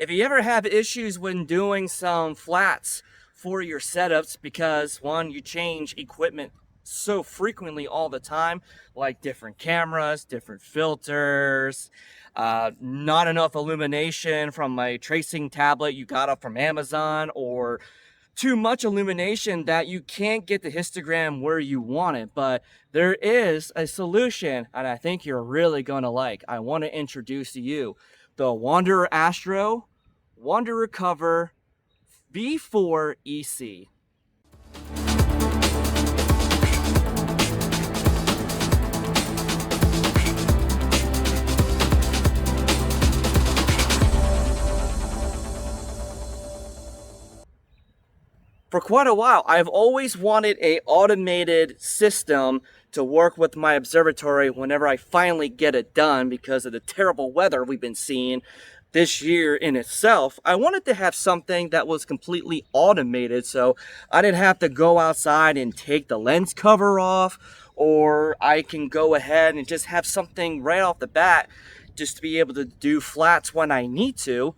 If you ever have issues when doing some flats for your setups because one, you change equipment so frequently all the time, like different cameras, different filters, not enough illumination from a tracing tablet you got up from Amazon, or too much illumination that you can't get the histogram where you want it. But there is a solution, and I think you're really going to like. I want to introduce to you the WandererAstro Wanderer V4-EC. For quite a while, I've always wanted an automated system to work with my observatory whenever I finally get it done because of the terrible weather we've been seeing this year in itself. I wanted to have something that was completely automated so I didn't have to go outside and take the lens cover off, or I can go ahead and just have something right off the bat just to be able to do flats when I need to.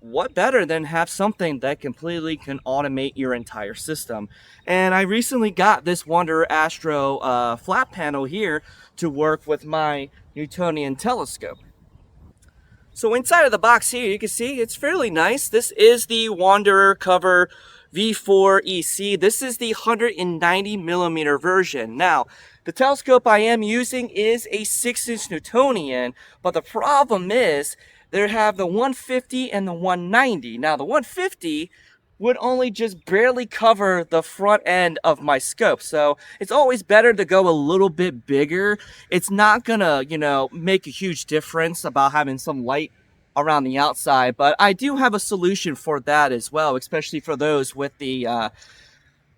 What better than have something that completely can automate your entire system? And I recently got this WandererAstro flat panel here to work with my Newtonian telescope. So inside of the box here, you can see it's fairly nice. This is the Wanderer Cover V4-EC. This is the 190 millimeter version. Now, the telescope I am using is a 6-inch Newtonian, but the problem is they have the 150 and the 190. Now, the 150 would only just barely cover the front end of my scope. So it's always better to go a little bit bigger. It's not gonna, make a huge difference about having some light around the outside, but I do have a solution for that as well, especially for those with the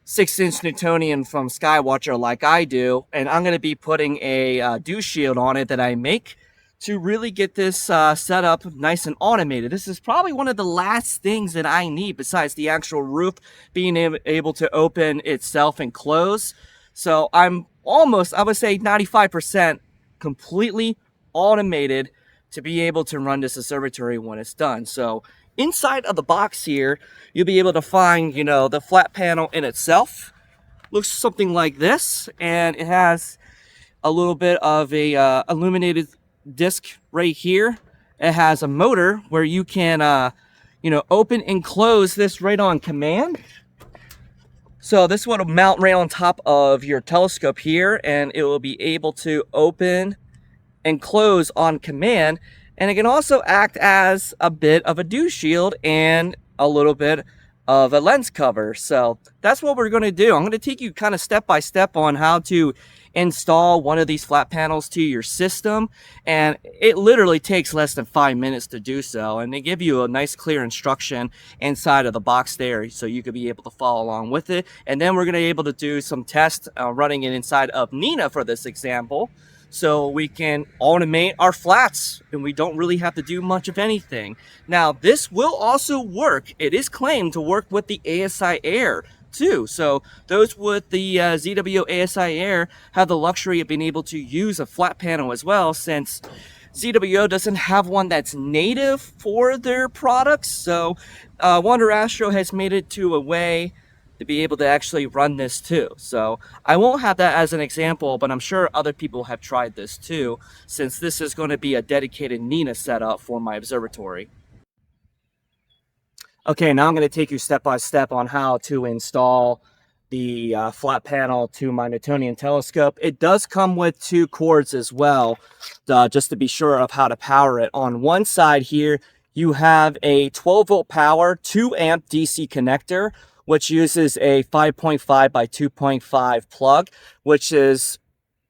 6-inch Newtonian from Skywatcher like I do. And I'm gonna be putting a dew shield on it that I make to really get this set up nice and automated. This is probably one of the last things that I need besides the actual roof being able to open itself and close. So I'm almost, I would say 95% completely automated to be able to run this observatory when it's done. So inside of the box here, you'll be able to find, the flat panel in itself. Looks something like this, and it has a little bit of a illuminated disc right here. It has a motor where you can open and close this right on command. So this one will mount right on top of your telescope here, and it will be able to open and close on command. And it can also act as a bit of a dew shield and a little bit of a lens cover. So that's what we're going to do. I'm going to take you kind of step by step on how to install one of these flat panels to your system, and it literally takes less than 5 minutes to do so, and they give you a nice clear instruction inside of the box there so you could be able to follow along with it. And then we're going to be able to do some tests running it inside of Nina for this example, so we can automate our flats and we don't really have to do much of anything. Now, this will also work, it is claimed to work with the ASI Air too. So those with the ZWO ASI Air have the luxury of being able to use a flat panel as well, since ZWO doesn't have one that's native for their products. So WandererAstro has made it to a way to be able to actually run this too. So I won't have that as an example, but I'm sure other people have tried this too, since this is going to be a dedicated Nina setup for my observatory. Okay, now I'm going to take you step by step on how to install the flat panel to my Newtonian telescope. It does come with 2 cords as well, just to be sure of how to power it. On one side here, you have a 12-volt power, 2-amp DC connector, which uses a 5.5 by 2.5 plug, which is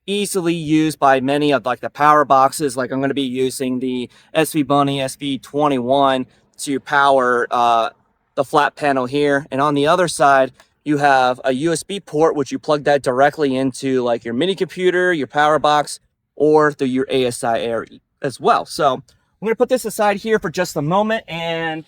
easily used by many of the power boxes. Like I'm going to be using the SV Bunny SV21 to power the flat panel here. And on the other side, you have a USB port, which you plug that directly into your mini computer, your power box, or through your ASI Air as well. So I'm going to put this aside here for just a moment, and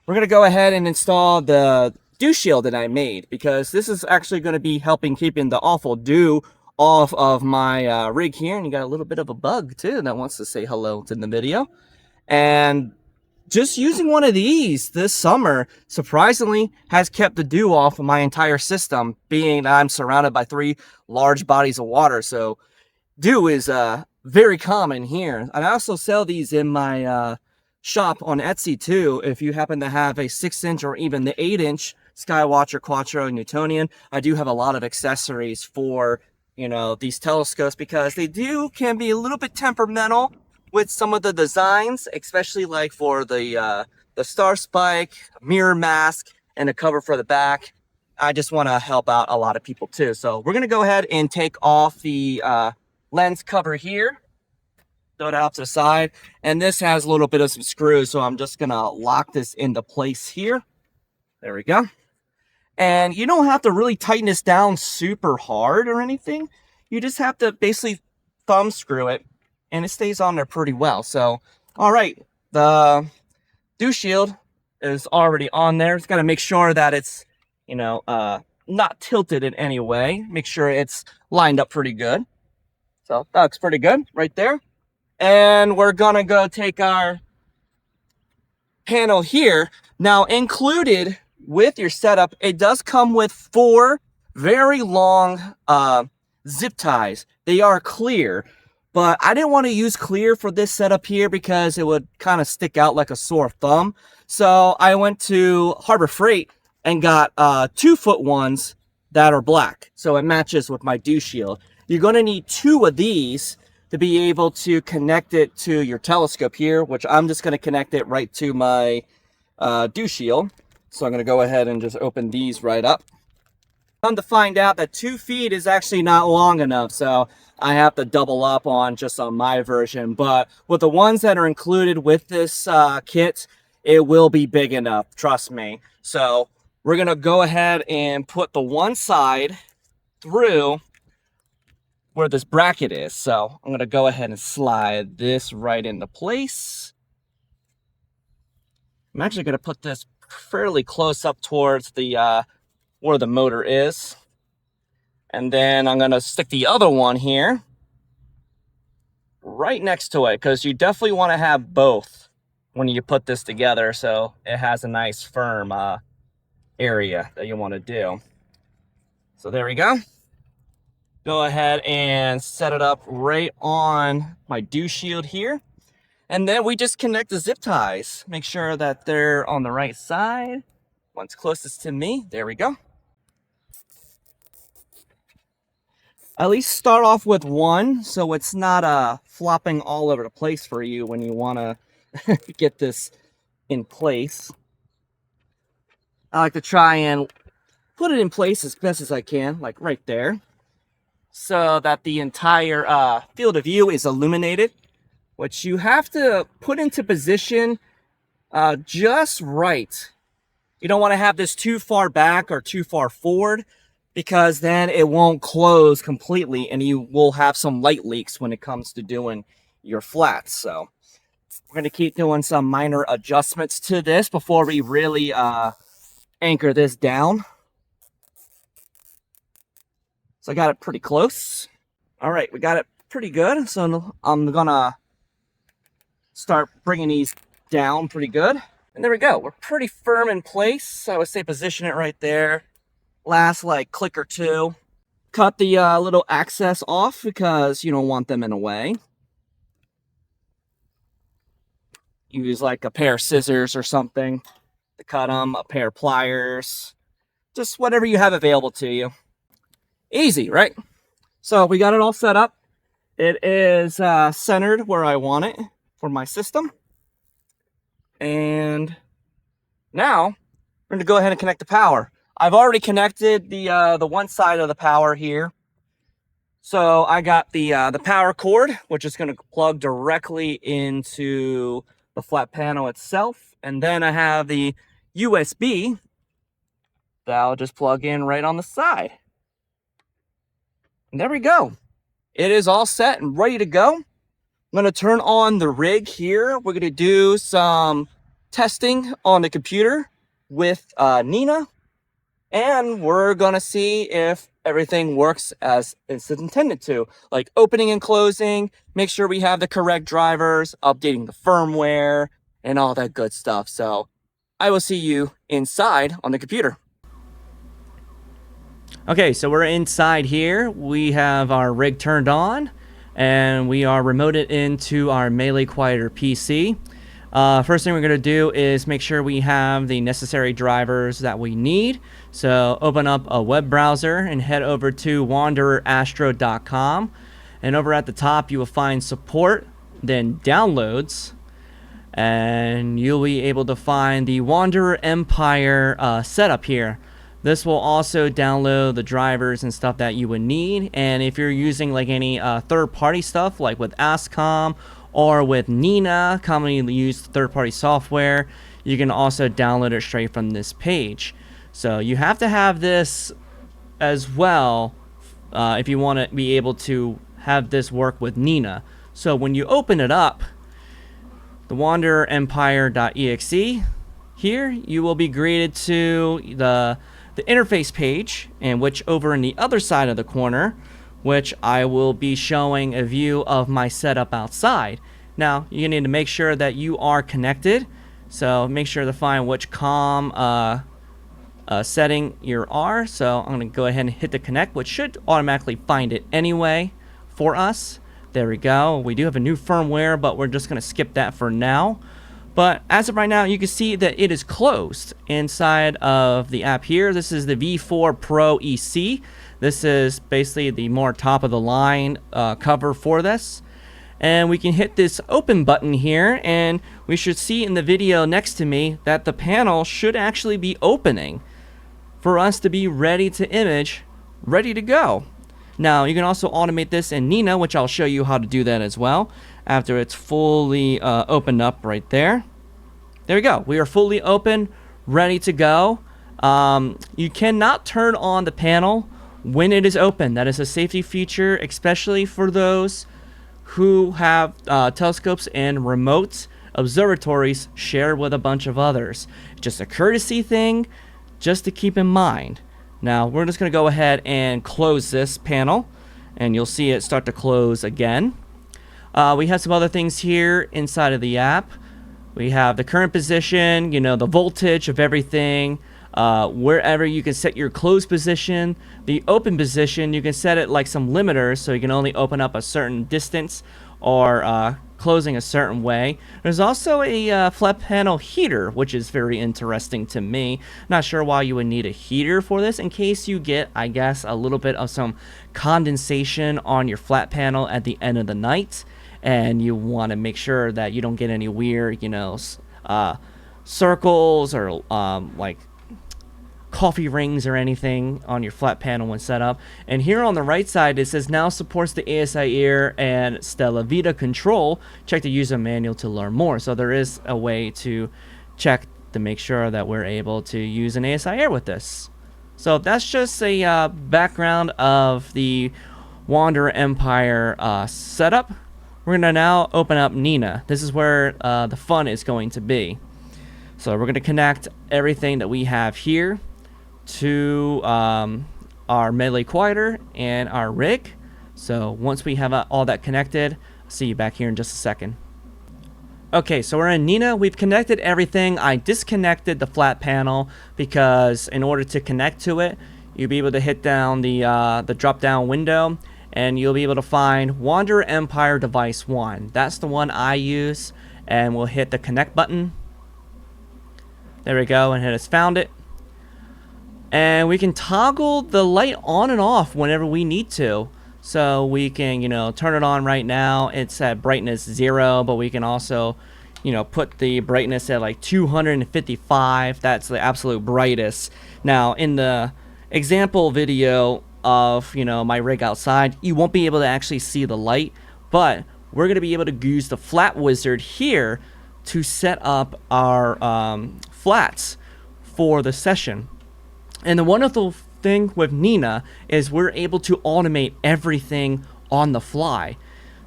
we're going to go ahead and install the dew shield that I made, because this is actually going to be helping keeping the awful dew off of my rig here. And you got a little bit of a bug too that wants to say hello to the video. And just using one of these this summer surprisingly has kept the dew off of my entire system, being that I'm surrounded by 3 large bodies of water. So dew is very common here. And I also sell these in my shop on Etsy too. If you happen to have a 6-inch or even the 8-inch Skywatcher Quattro Newtonian, I do have a lot of accessories for, you know, these telescopes, because they can be a little bit temperamental with some of the designs, especially like for the star spike, mirror mask, and a cover for the back. I just want to help out a lot of people too. So we're going to go ahead and take off the lens cover here, throw it out to the side, and this has a little bit of some screws, so I'm just going to lock this into place here. There we go. And you don't have to really tighten this down super hard or anything. You just have to basically thumb screw it, and it stays on there pretty well. So, all right, the dew shield is already on there. It's got to make sure that it's, you know, not tilted in any way. Make sure it's lined up pretty good. So that looks pretty good right there. And we're going to go take our panel here. Now, included with your setup, it does come with 4 very long zip ties. They are clear, but I didn't want to use clear for this setup here because it would kind of stick out like a sore thumb. So I went to Harbor Freight and got 2-foot ones that are black, so it matches with my dew shield. You're going to need 2 of these to be able to connect it to your telescope here, which I'm just going to connect it right to my dew shield. So I'm going to go ahead and just open these right up. Come to find out that 2 feet is actually not long enough, so I have to double up on my version. But with the ones that are included with this kit, it will be big enough, trust me. So we're going to go ahead and put the one side through where this bracket is. So I'm going to go ahead and slide this right into place. I'm actually going to put this fairly close up towards the where the motor is, and then I'm going to stick the other one here right next to it, because you definitely want to have both when you put this together, so it has a nice firm area that you want to do. So there we go. Go ahead and set it up right on my dew shield here. And then we just connect the zip ties. Make sure that they're on the right side. One's closest to me. There we go. At least start off with one, so it's not flopping all over the place for you when you want to get this in place. I like to try and put it in place as best as I can, like right there, so that the entire field of view is illuminated, which you have to put into position just right. You don't want to have this too far back or too far forward, because then it won't close completely and you will have some light leaks when it comes to doing your flats. So we're going to keep doing some minor adjustments to this before we really anchor this down. So I got it pretty close. All right, we got it pretty good. So I'm going to start bringing these down pretty good. And there we go. We're pretty firm in place. I would say position it right there. Last like click or two. Cut the little access off because you don't want them in the way. Use like a pair of scissors or something to cut them, a pair of pliers, just whatever you have available to you. Easy, right? So we got it all set up. It is centered where I want it for my system. And now we're going to go ahead and connect the power. I've already connected the one side of the power here. So I got the power cord, which is going to plug directly into the flat panel itself. And then I have the USB that I'll just plug in right on the side. And there we go. It is all set and ready to go. I'm going to turn on the rig here. We're going to do some testing on the computer with Nina. And we're going to see if everything works as it's intended to. Like opening and closing, make sure we have the correct drivers, updating the firmware, and all that good stuff. So I will see you inside on the computer. Okay, so we're inside here. We have our rig turned on, and we are remoted into our Melee Quieter PC. First thing we're going to do is make sure we have the necessary drivers that we need. So open up a web browser and head over to WandererAstro.com. And over at the top, you will find support, then downloads. And you'll be able to find the Wanderer Empire setup here. This will also download the drivers and stuff that you would need. And if you're using like any third-party stuff, like with ASCOM or with Nina, commonly used third-party software, you can also download it straight from this page. So you have to have this as well if you want to be able to have this work with Nina. So when you open it up, the WandererEmpire.exe, here you will be greeted to the interface page, and which over in the other side of the corner, which I will be showing a view of my setup outside. Now you need to make sure that you are connected, so make sure to find which COM setting you are. So I'm going to go ahead and hit the connect, which should automatically find it anyway for us. There we go. We do have a new firmware, but we're just going to skip that for now. But as of right now, you can see that it is closed inside of the app here. This is the V4-EC. This is basically the more top of the line cover for this. And we can hit this open button here, and we should see in the video next to me that the panel should actually be opening for us to be ready to image, ready to go. Now, you can also automate this in Nina, which I'll show you how to do that as well after it's fully opened up right there. There we go. We are fully open, ready to go. You cannot turn on the panel when it is open. That is a safety feature, especially for those who have telescopes and remote observatories shared with a bunch of others. Just a courtesy thing, just to keep in mind. Now, we're just going to go ahead and close this panel, and you'll see it start to close again. We have some other things here inside of the app. We have the current position, you know, the voltage of everything, wherever you can set your closed position. The open position, you can set it like some limiters, so you can only open up a certain distance or closing a certain way. There's also a flat panel heater, which is very interesting to me. Not sure why you would need a heater for this, in case you get, I guess, a little bit of some condensation on your flat panel at the end of the night, and you want to make sure that you don't get any weird, you know, circles or like coffee rings or anything on your flat panel when set up. And here on the right side, it says now supports the ASI Air and Stella Vita control. Check the user manual to learn more. So there is a way to check to make sure that we're able to use an ASI Air with this. So that's just a background of the Wanderer Empire setup. We're going to now open up Nina. This is where the fun is going to be. So we're going to connect everything that we have here to our Melee Quieter and our rig. So once we have all that connected, I'll see you back here in just a second. Okay, so we're in Nina. We've connected everything. I disconnected the flat panel because in order to connect to it, you'll be able to hit down the drop down window, and you'll be able to find Wanderer Empire Device 1. That's the one I use, and we'll hit the connect button. There we go, and it has found it. And we can toggle the light on and off whenever we need to. So we can, you know, turn it on right now. It's at brightness 0, but we can also, you know, put the brightness at like 255. That's the absolute brightest. Now, in the example video of, you know, my rig outside, you won't be able to actually see the light, but we're going to be able to use the flat wizard here to set up our flats for the session. And the wonderful thing with Nina is we're able to automate everything on the fly.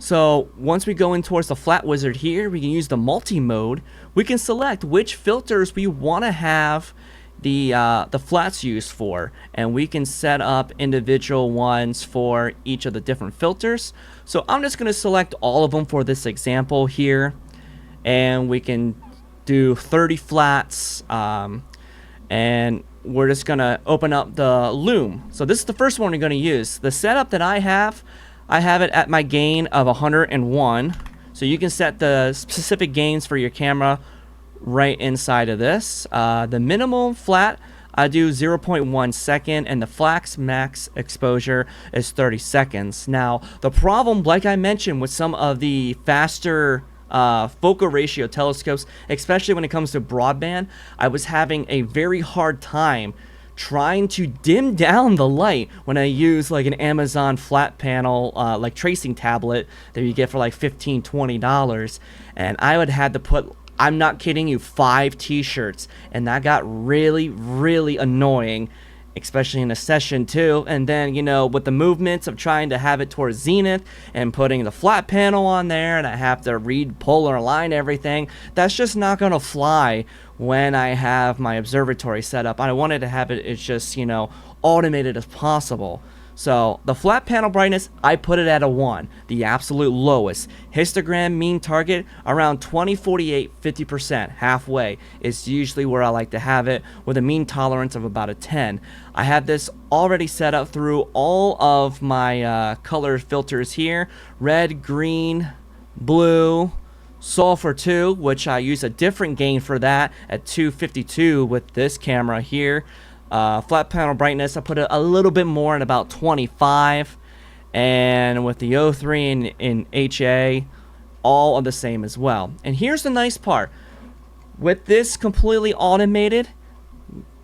So once we go in towards the flat wizard here, we can use the multi-mode. We can select which filters we want to have the flats used for, and we can set up individual ones for each of the different filters. So I'm just going to select all of them for this example here, and we can do 30 flats, and we're just gonna open up the loom. So this is the first one we're gonna use. The setup that I have it at my gain of 101. So you can set the specific gains for your camera right inside of this. The minimum flat, I do 0.1 second, and the flash max exposure is 30 seconds. Now, the problem, like I mentioned, with some of the faster focal ratio telescopes, especially when it comes to broadband, I was having a very hard time trying to dim down the light when I use like an Amazon flat panel like tracing tablet that you get for like $15-20, and I would have to put, I'm not kidding you, 5 t-shirts, and that got really annoying, especially in a session too. And then, you know, with the movements of trying to have it towards zenith and putting the flat panel on there, and I have to read polar align everything, that's just not gonna fly when I have my observatory set up. I wanted to have it as just, you know, automated as possible. So the flat panel brightness, I put it at a 1, the absolute lowest. Histogram mean target around 20, 48, 50%, halfway is usually where I like to have it, with a mean tolerance of about a 10. I have this already set up through all of my color filters here: red, green, blue, sulfur 2, which I use a different gain for that at 252 with this camera here. Flat panel brightness, I put it a little bit more at about 25, and with the O3 and HA, all are the same as well. And here's the nice part: with this completely automated,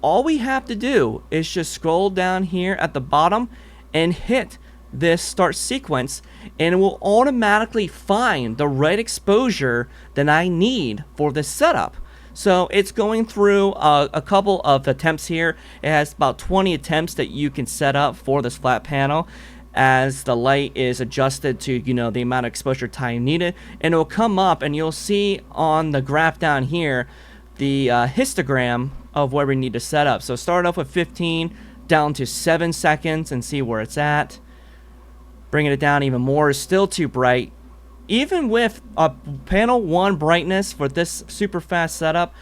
all we have to do is just scroll down here at the bottom and hit this start sequence, and it will automatically find the right exposure that I need for this setup. So it's going through a couple of attempts here. It has about 20 attempts that you can set up for this flat panel as the light is adjusted to, you know, the amount of exposure time needed, and it will come up and you'll see on the graph down here the histogram of where we need to set up. So start off with 15 down to 7 seconds and see where it's at. Bringing it down even more is still too bright. Even with a panel 1 brightness for this super fast setup,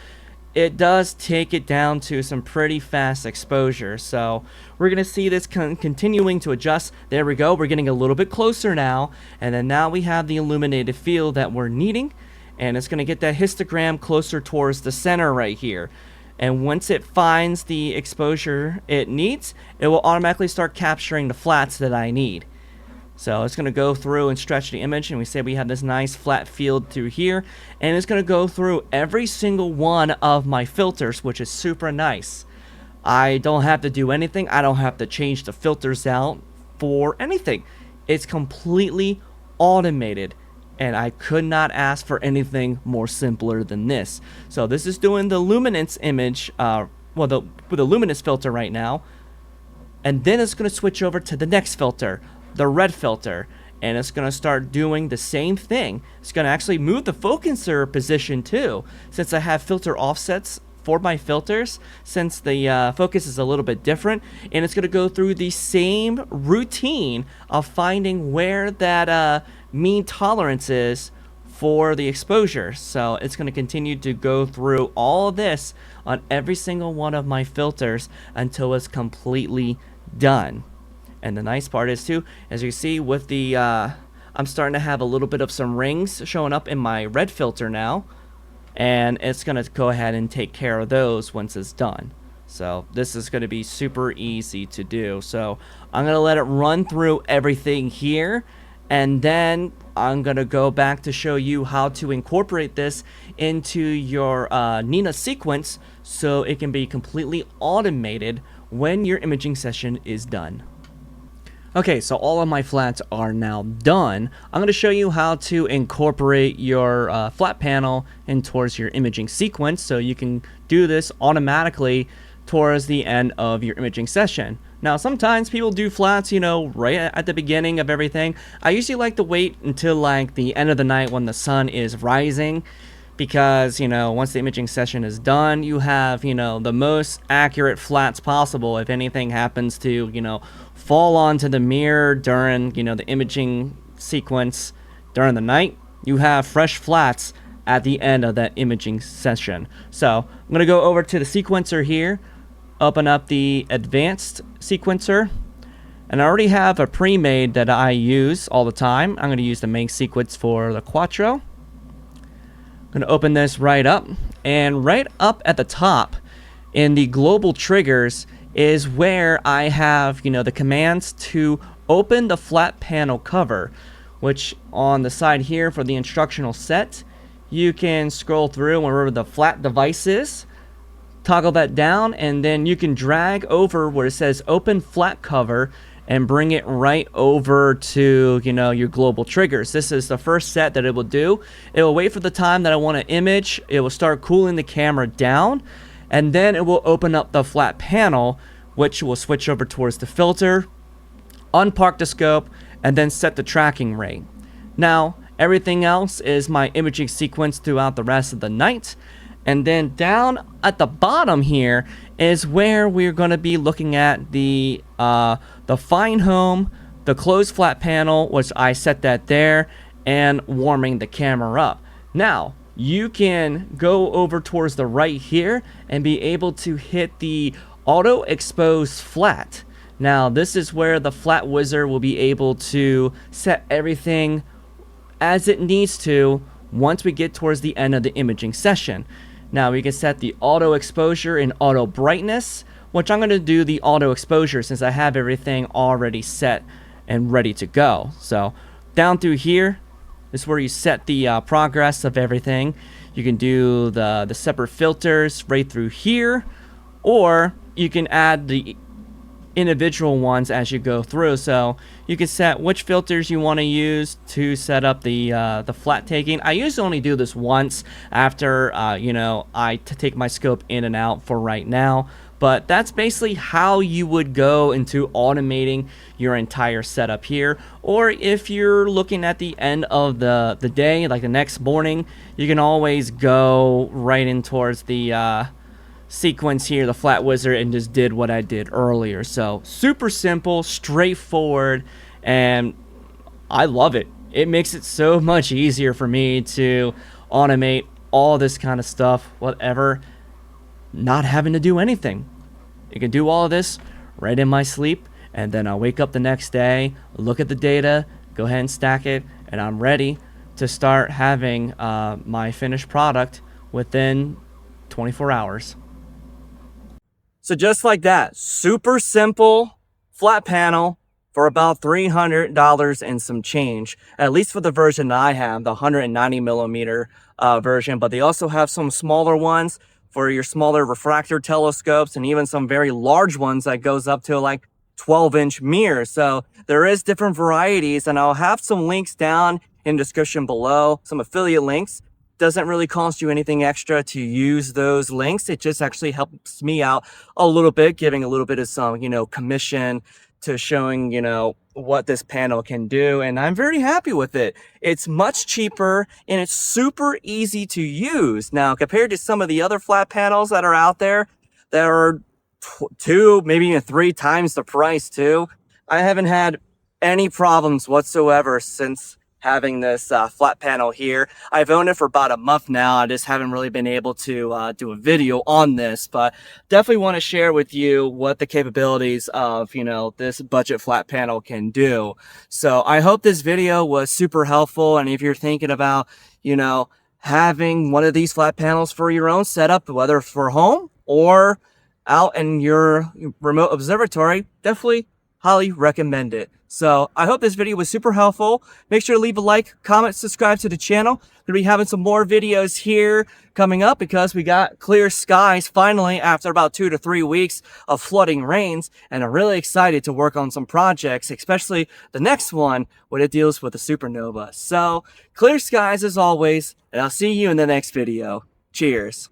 it does take it down to some pretty fast exposure. So we're going to see this continuing to adjust. There we go. We're getting a little bit closer now. And then now we have the illuminated field that we're needing. And it's going to get that histogram closer towards the center right here. And once it finds the exposure it needs, it will automatically start capturing the flats that I need. So it's going to go through and stretch the image, and we say we have this nice flat field through here, and it's going to go through every single one of my filters, which is super nice. I don't have to do anything. I don't have to change the filters out for anything. It's completely automated, and I could not ask for anything more simpler than this. So this is doing the luminance image, with the luminance filter right now, and then it's going to switch over to the next filter, the red filter, and it's going to start doing the same thing. It's going to actually move the focuser position too, since I have filter offsets for my filters, since the focus is a little bit different, and it's going to go through the same routine of finding where that mean tolerance is for the exposure. So it's going to continue to go through all of this on every single one of my filters until it's completely done. And the nice part is too, as you see with the, I'm starting to have a little bit of some rings showing up in my red filter now. And it's going to go ahead and take care of those once it's done. So this is going to be super easy to do. So I'm going to let it run through everything here. And then I'm going to go back to show you how to incorporate this into your Nina sequence so it can be completely automated when your imaging session is done. Okay, so all of my flats are now done. I'm going to show you how to incorporate your flat panel in towards your imaging sequence so you can do this automatically towards the end of your imaging session. Now, sometimes people do flats, you know, right at the beginning of everything. I usually like to wait until like the end of the night when the sun is rising, because, you know, once the imaging session is done, you have, you know, the most accurate flats possible. If anything happens to, you know, fall onto the mirror during, you know, the imaging sequence during the night, you have fresh flats at the end of that imaging session. So I'm going to go over to the sequencer here, open up the advanced sequencer, and I already have a pre-made that I use all the time. I'm going to use the main sequence for the Quattro. I'm going to open this right up, and right up at the top in the global triggers is where I have, the commands to open the flat panel cover, which on the side here for the instructional set, you can scroll through wherever the flat device is, toggle that down, and then you can drag over where it says open flat cover and bring it right over to, your global triggers. This is the first set that it will do. It will wait for the time that I want to image. It will start cooling the camera down, and then it will open up the flat panel, which will switch over towards the filter, unpark the scope, and then set the tracking rate. Now, everything else is my imaging sequence throughout the rest of the night. And then down at the bottom here is where we're going to be looking at the fine home, the closed flat panel, which I set that there, and warming the camera up. Now, you can go over towards the right here and be able to hit the auto expose flat. Now, this is where the flat wizard will be able to set everything as it needs to once we get towards the end of the imaging session. Now, we can set the auto exposure and auto brightness, which I'm going to do the auto exposure since I have everything already set and ready to go. So down through here is where you set the progress of everything. You can do the separate filters right through here, or you can add the individual ones as you go through. So you can set which filters you want to use to set up the flat taking. I usually only do this once after I take my scope in and out for right now, but that's basically how you would go into automating your entire setup here. Or if you're looking at the end of the day, like the next morning, you can always go right in towards the sequence here, the flat wizard, and just did what I did earlier. So super simple, straightforward, and I love it. It makes it so much easier for me to automate all this kind of stuff, whatever, not having to do anything. You can do all of this right in my sleep, and then I'll wake up the next day, look at the data, go ahead and stack it, and I'm ready to start having my finished product within 24 hours. So just like that, super simple flat panel for about $300 and some change, at least for the version that I have, the 190 millimeter version. But they also have some smaller ones for your smaller refractor telescopes, and even some very large ones that goes up to like 12-inch mirrors. So there is different varieties, and I'll have some links down in the description below, some affiliate links. Doesn't really cost you anything extra to use those links. It just actually helps me out a little bit, giving a little bit of some, commission to showing, what this panel can do. And I'm very happy with it. It's much cheaper and it's super easy to use. Now, compared to some of the other flat panels that are out there that are 2, maybe even 3 times the price too, I haven't had any problems whatsoever since having this flat panel here. I've owned it for about a month now. I just haven't really been able to do a video on this, but definitely want to share with you what the capabilities of, this budget flat panel can do. So I hope this video was super helpful. And if you're thinking about, having one of these flat panels for your own setup, whether for home or out in your remote observatory, definitely highly recommend it. So I hope this video was super helpful. Make sure to leave a like, comment, subscribe to the channel. We're going to be having some more videos here coming up because we got clear skies finally after about 2 to 3 weeks of flooding rains. And I'm really excited to work on some projects, especially the next one when it deals with the supernova. So clear skies as always, and I'll see you in the next video. Cheers.